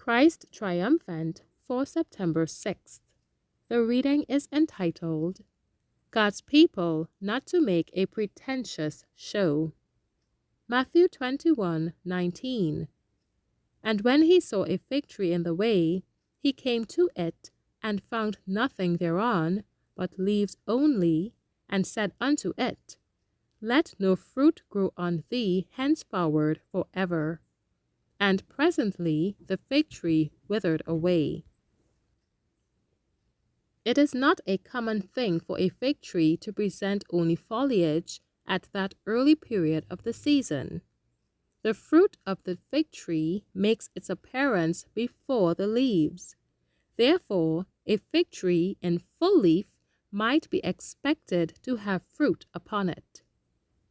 Christ Triumphant for September 6th. The reading is entitled, God's People Not to Make a Pretentious Show. Matthew 21:19. And when he saw a fig tree in the way, he came to it, and found nothing thereon, but leaves only, and said unto it, Let no fruit grow on thee henceforward forever. And presently the fig tree withered away. It is not a common thing for a fig tree to present only foliage at that early period of the season. The fruit of the fig tree makes its appearance before the leaves. Therefore, a fig tree in full leaf might be expected to have fruit upon it.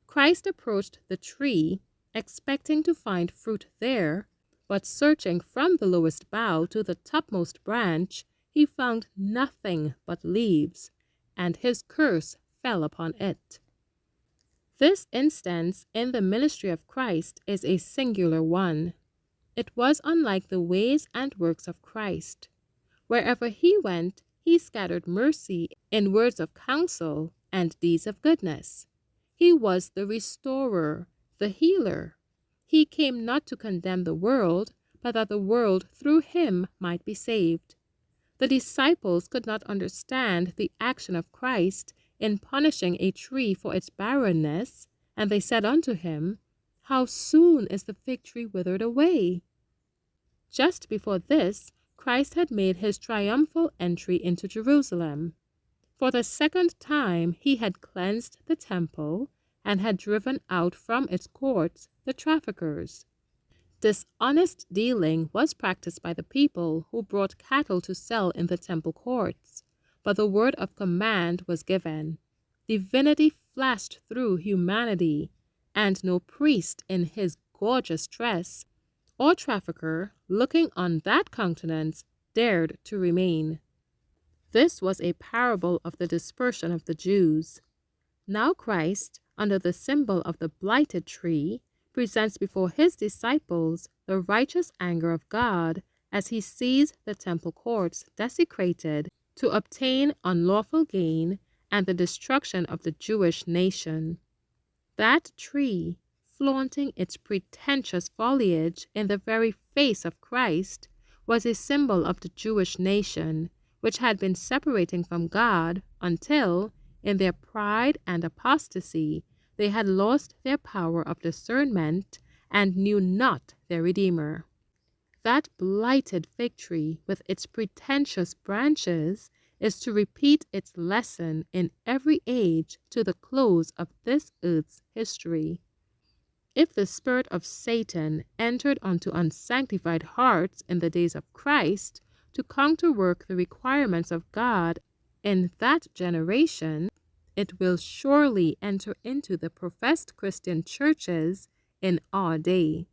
Christ approached the tree, expecting to find fruit there, but searching from the lowest bough to the topmost branch, he found nothing but leaves, and his curse fell upon it. This instance in the ministry of Christ is a singular one. It was unlike the ways and works of Christ. Wherever he went, he scattered mercy in words of counsel and deeds of goodness. He was the restorer, the healer. He came not to condemn the world, but that the world through him might be saved. The disciples could not understand the action of Christ in punishing a tree for its barrenness, and they said unto him, How soon is the fig tree withered away? Just before this, Christ had made his triumphal entry into Jerusalem. For the second time he had cleansed the temple and had driven out from its courts the traffickers. Dishonest dealing was practiced by the people who brought cattle to sell in the temple courts, but the word of command was given. Divinity flashed through humanity, and no priest in his gorgeous dress or trafficker looking on that countenance dared to remain. This was a parable of the dispersion of the Jews. Now Christ, under the symbol of the blighted tree, presents before his disciples the righteous anger of God as he sees the temple courts desecrated to obtain unlawful gain and the destruction of the Jewish nation. That tree, flaunting its pretentious foliage in the very face of Christ, was a symbol of the Jewish nation, which had been separating from God until, in their pride and apostasy, they had lost their power of discernment and knew not their Redeemer. That blighted fig tree with its pretentious branches is to repeat its lesson in every age to the close of this earth's history. If the spirit of Satan entered onto unsanctified hearts in the days of Christ to counterwork the requirements of God in that generation, it will surely enter into the professed Christian churches in our day.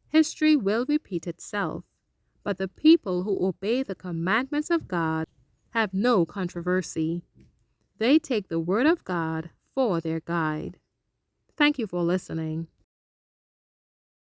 History will repeat itself, but the people who obey the commandments of God have no controversy. They take the word of God for their guide. Thank you for listening.